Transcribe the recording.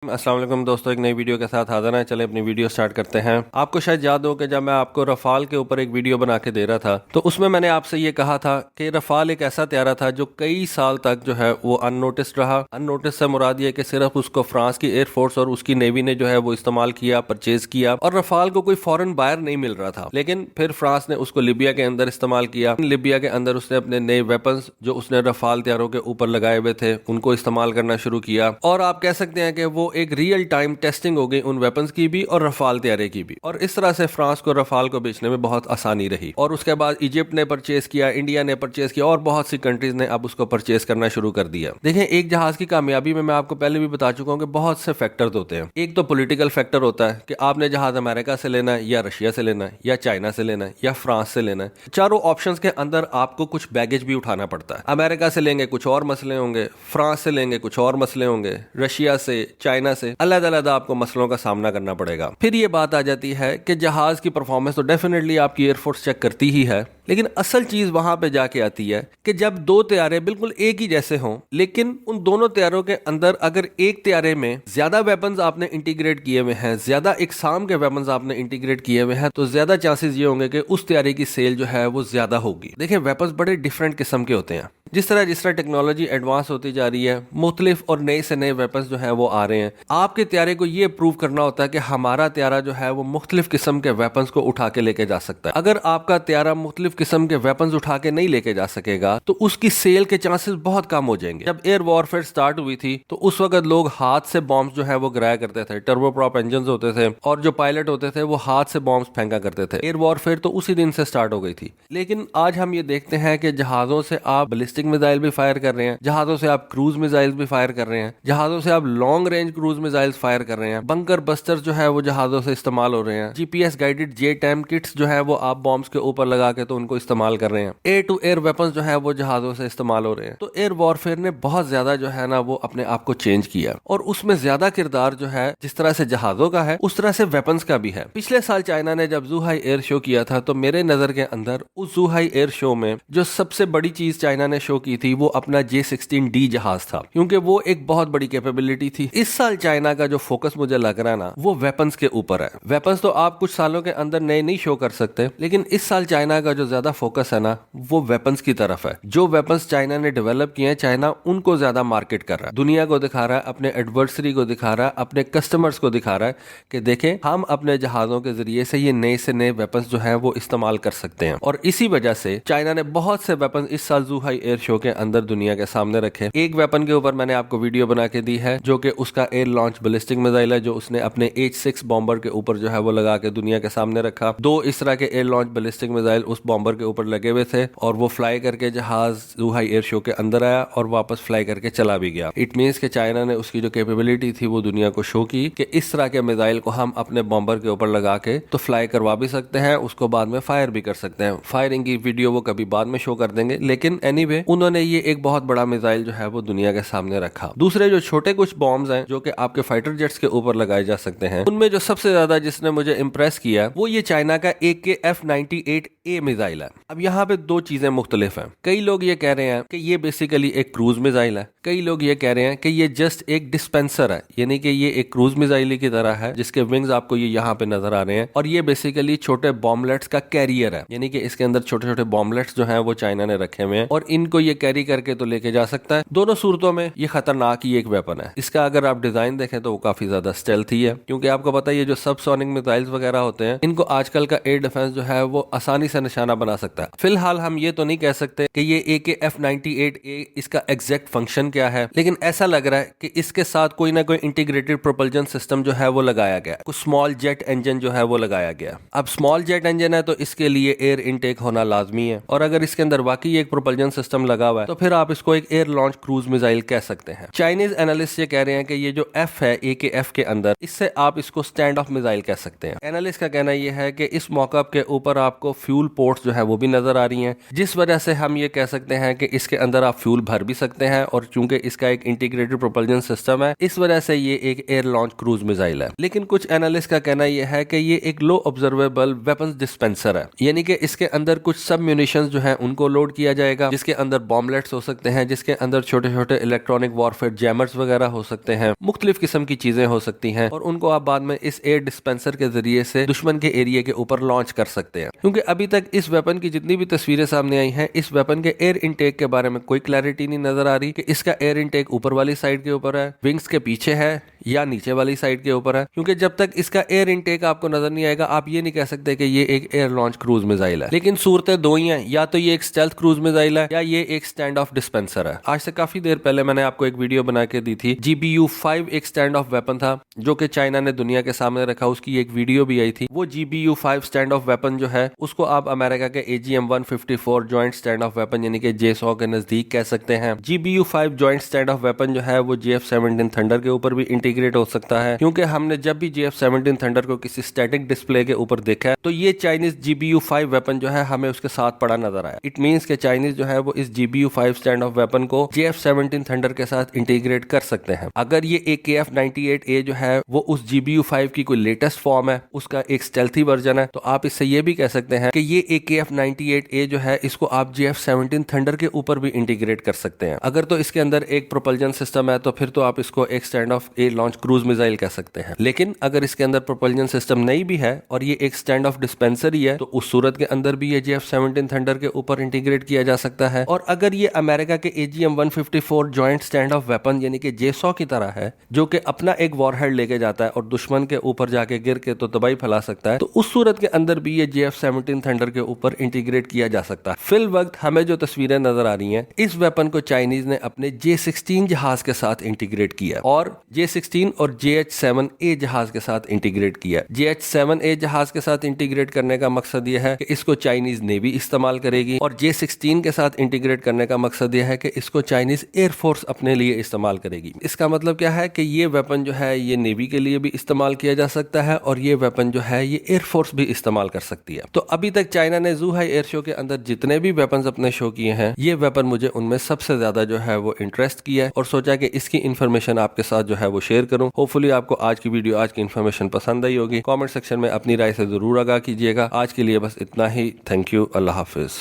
अस्सलाम वालेकुम दोस्तों, एक नई वीडियो के साथ हाजिर हैं। चले अपनी वीडियो स्टार्ट करते हैं। आपको शायद याद हो कि जब मैं आपको रफाल के ऊपर एक वीडियो बना के दे रहा था तो उसमें मैंने आपसे ये कहा था कि रफाल एक ऐसा त्यारा था जो कई साल तक जो है वो अननोटिस्ड रहा। अननोटिस से मुराद ये कि सिर्फ उसको फ्रांस की एयरफोर्स और उसकी नेवी ने जो है वो इस्तेमाल किया, परचेज किया, और रफाल को कोई फॉरेन बायर नहीं मिल रहा था। लेकिन फिर फ्रांस ने उसको लीबिया के अंदर इस्तेमाल किया। लीबिया के अंदर उसने अपने नए वेपन्स जो उसने रफाल त्यारों के ऊपर लगाए हुए थे उनको इस्तेमाल करना शुरू किया, और आप कह सकते हैं कि वो एक रियल टाइम टेस्टिंग हो गई उन वेपन्स की भी और रफाल त्यारे की भी। और इस तरह से फ्रांस को रफाल को बेचने में बहुत आसानी रही। और उसके बाद इजिप्ट ने परचेज किया, इंडिया ने परचेज किया, और बहुत सी कंट्रीज ने अब उसको परचेज करना शुरू कर दिया। देखें, एक जहाज की कामयाबी में मैं आपको पहले भी बता चुका हूं कि बहुत से फैक्टर्स होते हैं। एक तो पॉलिटिकल फैक्टर होता है कि आपने जहाज अमेरिका से लेना है या रशिया से लेना है या चाइना से लेना है या फ्रांस से लेना है। चारों ऑप्शंस के अंदर आपको कुछ बैगेज भी उठाना पड़ता है। अमेरिका से लेंगे कुछ और मसले होंगे, फ्रांस से लेंगे कुछ और मसले होंगे, रशिया से, चाइना से अलग अलग आपको मसलों का सामना करना पड़ेगा। फिर ये बात आ जाती है कि जहाज की परफॉर्मेंस तो डेफिनेटली आपकी एयरफोर्स चेक करती ही है, लेकिन असल चीज वहां पे जाके आती है कि जब दो त्यारे बिल्कुल एक ही जैसे हों, लेकिन उन दोनों त्यारों के अंदर अगर एक त्यारे में ज्यादा वेपन्स आपने इंटीग्रेट किए हुए हैं, ज्यादा इकसाम के वेपन्स आपने इंटीग्रेट किए हुए हैं, तो ज्यादा चांसेस ये होंगे कि उस त्यारे की सेल जो है वो ज्यादा होगी। देखिए, वेपन्स बड़े डिफरेंट किस्म के होते हैं। जिस तरह टेक्नोलॉजी एडवांस होती जा रही है, मुख्तलिफ और नए से नए वेपन्स जो है वो आ रहे हैं। आपके त्यारे को ये प्रूव करना होता है कि हमारा त्यारा जो है वो मुख्तलिफ किस्म के वेपन्स को उठा के लेके जा सकता है। अगर आपका त्यारा मुख्तलिफ किस्म के वेपन्स उठा के नहीं लेके जा सकेगा तो उसकी सेल के चांसेस बहुत कम हो जाएंगे। जब एयर वॉरफेयर स्टार्ट हुई थी तो उस वक्त लोग हाथ से बॉम्ब जो है वो गिराया करते थे। टर्बोप्रॉप इंजन होते थे और जो पायलट होते थे वो हाथ से बॉम्ब फेंका करते थे। एयर वॉरफेयर तो उसी दिन से स्टार्ट हो गई थी। लेकिन आज हम ये देखते हैं कि जहाजों से आप बैलिस्टिक मिसाइल भी फायर कर रहे हैं, जहाजों से आप क्रूज मिसाइल भी फायर कर रहे हैं, जहाजों से आप long range cruise missile fire कर रहे हैं, बंकर बस्टर जो है वो जहाजों से इस्तेमाल हो रहे हैं, जीपीएस गाइडेड JTAM किट्स जो है वो आप बॉम्ब्स के ऊपर लगा के तो उनको इस्तेमाल कर रहे हैं। एयर टू एयर वेपन्स जो है वो जहाजों से इस्तेमाल हो रहे हैं। तो एयर वॉरफेयर ने बहुत ज्यादा जो है ना वो अपने आप को चेंज किया, और उसमें ज्यादा किरदार जो है जिस तरह से जहाजों का है उस तरह से वेपन्स का भी है। पिछले साल चाइना ने जब जूहाई एयर शो किया था तो मेरे नजर के अंदर उस जूहाई एयर शो में जो सबसे बड़ी चीज चाइना ने शो की थी वो अपना J-16D जहाज था, क्योंकि वो एक बहुत बड़ी कैपेबिलिटी थी। इस साल चाइना का जो फोकस मुझे लग रहा है ना वो वेपन्स के ऊपर है। वेपन्स तो आप कुछ सालों के अंदर नए नहीं शो कर सकते, लेकिन इस साल चाइना का जो ज्यादा फोकस है ना वो वेपन्स की तरफ है। जो वेपन्स चाइना ने डेवलप किए हैं, चाइना उनको ज्यादा मार्केट कर रहा है, दुनिया को दिखा रहा है, अपने एडवर्सरी को दिखा रहा है, अपने कस्टमर्स को दिखा रहा है कि देखें हम अपने जहाजों के जरिए से ये नए से नए वेपन्स जो है वो इस्तेमाल कर सकते हैं। और इसी वजह से चाइना ने बहुत से वेपन्स इस साल जूहाई एयर शो के अंदर दुनिया के सामने रखे। एक वेपन के ऊपर मैंने आपको वीडियो बना के दी है जो कि उसका एयर लॉन्च बैलिस्टिक मिसाइल है, जो उसने अपने H-6 बॉम्बर के ऊपर जो है वो लगा के दुनिया के सामने रखा। दो इस तरह के एयर लॉन्च बैलिस्टिक मिसाइल उस बॉम्बर के ऊपर लगे हुए थे और वो फ्लाई करके जहाज जूहाई एयर शो के अंदर आया और वापस फ्लाई करके चला भी गया। इट मीन्स कि चाइना ने उसकी जो कैपेबिलिटी थी वो दुनिया को शो की कि इस तरह के मिसाइल को हम अपने बॉम्बर के ऊपर लगा के तो फ्लाई करवा भी सकते हैं, उसको बाद में फायर भी कर सकते हैं। फायरिंग की वीडियो वो कभी बाद में शो कर देंगे, लेकिन एनीवे उन्होंने ये एक बहुत बड़ा मिसाइल जो है वो दुनिया के सामने रखा। दूसरे जो छोटे कुछ बॉम्ब्स हैं जो कि आपके फाइटर जेट्स के ऊपर लगाए जा सकते हैं, उनमें जो सबसे ज्यादा जिसने मुझे इंप्रेस किया वो ये चाइना का AKF-98A मिसाइल है। अब यहाँ पे दो चीजें मुख्तलिफ हैं। कई लोग ये कह रहे हैं कि ये बेसिकली एक क्रूज मिसाइल है, कई लोग ये कह रहे हैं कि ये जस्ट एक डिस्पेंसर है, यानी कि ये एक क्रूज मिसाइल की तरह है जिसके विंग्स आपको ये यहाँ पे नजर आ रहे हैं, और ये बेसिकली छोटे बॉम्बलेट्स का कैरियर है, यानी कि इसके अंदर छोटे छोटे बॉम्बलेट्स जो हैं वो चाइना ने रखे हुए हैं और इनको ये कैरी करके तो लेके जा सकता है। दोनों सूरतों में ये खतरनाक ही एक वेपन है। इसका अगर आप डिजाइन देखें तो वो काफी ज्यादा स्टेल्थी है, क्योंकि आपको पता है ये जो सबसोनिक मिसाइल्स वगैरह होते हैं इनको आजकल का एयर डिफेंस जो है वो आसानी से निशाना बना सकता है। फिलहाल हम ये तो नहीं कह सकते कि ये AKF-98A इसका एग्जैक्ट फंक्शन क्या है, लेकिन ऐसा लग रहा है कि इसके साथ कोई ना कोई इंटीग्रेटेड प्रोपल्जन सिस्टम जो है वो लगाया गया, कुछ स्मॉल जेट इंजन जो है वो लगाया गया। अब स्मॉल जेट इंजन है तो इसके लिए एयर इनटेक होना लाजमी है, और अगर इसके अंदर वाकई एक प्रोपल्जन सिस्टम लगा हुआ है तो फिर आप इसको एक एयर लॉन्च क्रूज मिसाइल कह सकते हैं। चाइनीज एनालिस्ट ये कह रहे हैं कि ये जो F है AKF के अंदर, इससे आप इसको स्टैंड ऑफ मिसाइल कह सकते हैं। एनालिस्ट का कहना यह है कि इस मौका के ऊपर आपको फ्यूल पोर्ट्स जो है वो भी नजर आ रही हैं, जिस वजह से हम ये कह सकते हैं कि इसके अंदर आप फ्यूल भर भी सकते हैं, और चूंकि इसका एक इंटीग्रेटेड प्रोपल्जन सिस्टम है इस वजह से ये एक एयर लॉन्च क्रूज मिसाइल है। लेकिन कुछ एनालिस्ट का कहना यह है कि ये एक लो ऑब्जर्वेबल वेपन्स डिस्पेंसर है, यानी कि इसके अंदर कुछ सब म्यूनिशंस जो है उनको लोड किया जाएगा, जिसके अंदर बॉम्बलेट्स हो सकते हैं, जिसके अंदर छोटे छोटे इलेक्ट्रॉनिक वॉरफेयर जैमर्स वगैरह हो सकते हैं। मुख्तलिफ किस्म की चीजें हो सकती हैं और उनको आप बाद में इस एयर डिस्पेंसर के जरिए से दुश्मन के एरिया के ऊपर लॉन्च कर सकते हैं। क्योंकि अभी तक इस वेपन की जितनी भी तस्वीरें सामने आई हैं, इस वेपन के एयर इनटेक के बारे में कोई क्लैरिटी नहीं नजर आ रही कि इसका एयर इनटेक ऊपर वाली साइड के ऊपर है, विंग्स के पीछे है या नीचे वाली साइड के ऊपर है। क्योंकि जब तक इसका एयर इनटेक आपको नजर नहीं आएगा, आप ये नहीं कह सकते कि ये एक एयर लॉन्च क्रूज मिसाइल है। लेकिन सूरतें दो ही हैं, या तो ये एक स्टेल्थ क्रूज मिसाइल है या ये एक स्टैंड ऑफ डिस्पेंसर है। आज से काफी देर पहले मैंने आपको एक वीडियो बना के दी थी। GBU-5 एक स्टैंड ऑफ वेपन था जो कि चाइना ने दुनिया के सामने रखा, उसकी एक वीडियो भी आई थी। वो GBU-5 स्टैंड ऑफ वेपन जो है उसको आप अमेरिका के AGM-154 joint stand of weapon यानी कि J100 के नजदीक कह सकते हैं। GBU-5 joint stand of weapon जो है वो JF-17 थंडर के ऊपर भी इंटीग्रेट हो सकता है। क्योंकि हमने जब भी JF-17 थंडर को किसी स्टैटिक डिस्प्ले के ऊपर देखा है तो ये चाइनीज GBU-5 वेपन जो है हमें उसके साथ पड़ा नजर आया। इट मींस के चाइनीज जो है वो इस GBU-5 स्टैंड ऑफ वेपन को JF-17 थंडर के साथ इंटीग्रेट कर सकते हैं। अगर ये AKF-98A जो है वो उस GBU-5 की कोई लेटेस्ट फॉर्म है, उसका एक स्टेल्थी वर्जन है, तो आप इससे ये भी कह सकते हैं कि ये AKF-98A जो है इसको आप JF-17 थंडर के ऊपर भी इंटीग्रेट कर सकते हैं। अगर तो इसके अंदर एक प्रोपल्जन सिस्टम है तो फिर तो आप इसको एक stand of A launch cruise missile कह सकते हैं। लेकिन अगर इसके अंदर प्रोपल्जन सिस्टम नहीं भी है और ये एक स्टैंड ऑफ डिस्पेंसर ही है तो उस सूरत के अंदर भी ये JF-17 थंडर के ऊपर इंटीग्रेट किया जा सकता है। और अगर ये अमेरिका के AGM-154 joint stand of weapon यानी कि J100 की तरह है जो कि अपना एक वॉरहेड लेके जाता है और दुश्मन के ऊपर जाके गिर के तो तबाही फैला सकता है, तो उस सूरत के अंदर भी ये JF-17 थंडर के ऊपर इंटीग्रेट किया जा सकता है। फिल वक्त हमें जो तस्वीरें नजर आ रही हैं, इस वेपन को चाइनीज ने अपने J-16 जहाज के साथ इंटीग्रेट किया और J-16 और JH-7A जहाज के साथ इंटीग्रेट किया। JH-7A जहाज के साथ इंटीग्रेट करने का मकसद यह है कि इसको चाइनीज नेवी इस्तेमाल करेगी और J-16 के साथ इंटीग्रेट करने का मकसद यह है कि इसको चाइनीज एयरफोर्स अपने लिए इस्तेमाल करेगी। इसका मतलब क्या है कि ये वेपन जो है ये नेवी के लिए भी इस्तेमाल किया जा सकता है और ये वेपन जो है ये एयरफोर्स भी इस्तेमाल कर सकती है। तो अभी तक चाइना ने ज़ूहाई एयर शो के अंदर जितने भी वेपन्स अपने शो किए हैं, ये वेपन मुझे उनमें सबसे ज्यादा जो है वो इंटरेस्ट किया है और सोचा कि इसकी इन्फॉर्मेशन आपके साथ जो है वो शेयर करूं। होपफुली आपको आज की वीडियो, आज की इन्फॉर्मेशन पसंद आई होगी। कमेंट सेक्शन में अपनी राय से जरूर आगाह कीजिएगा। आज के लिए बस इतना ही। Thank you. Allah Hafiz.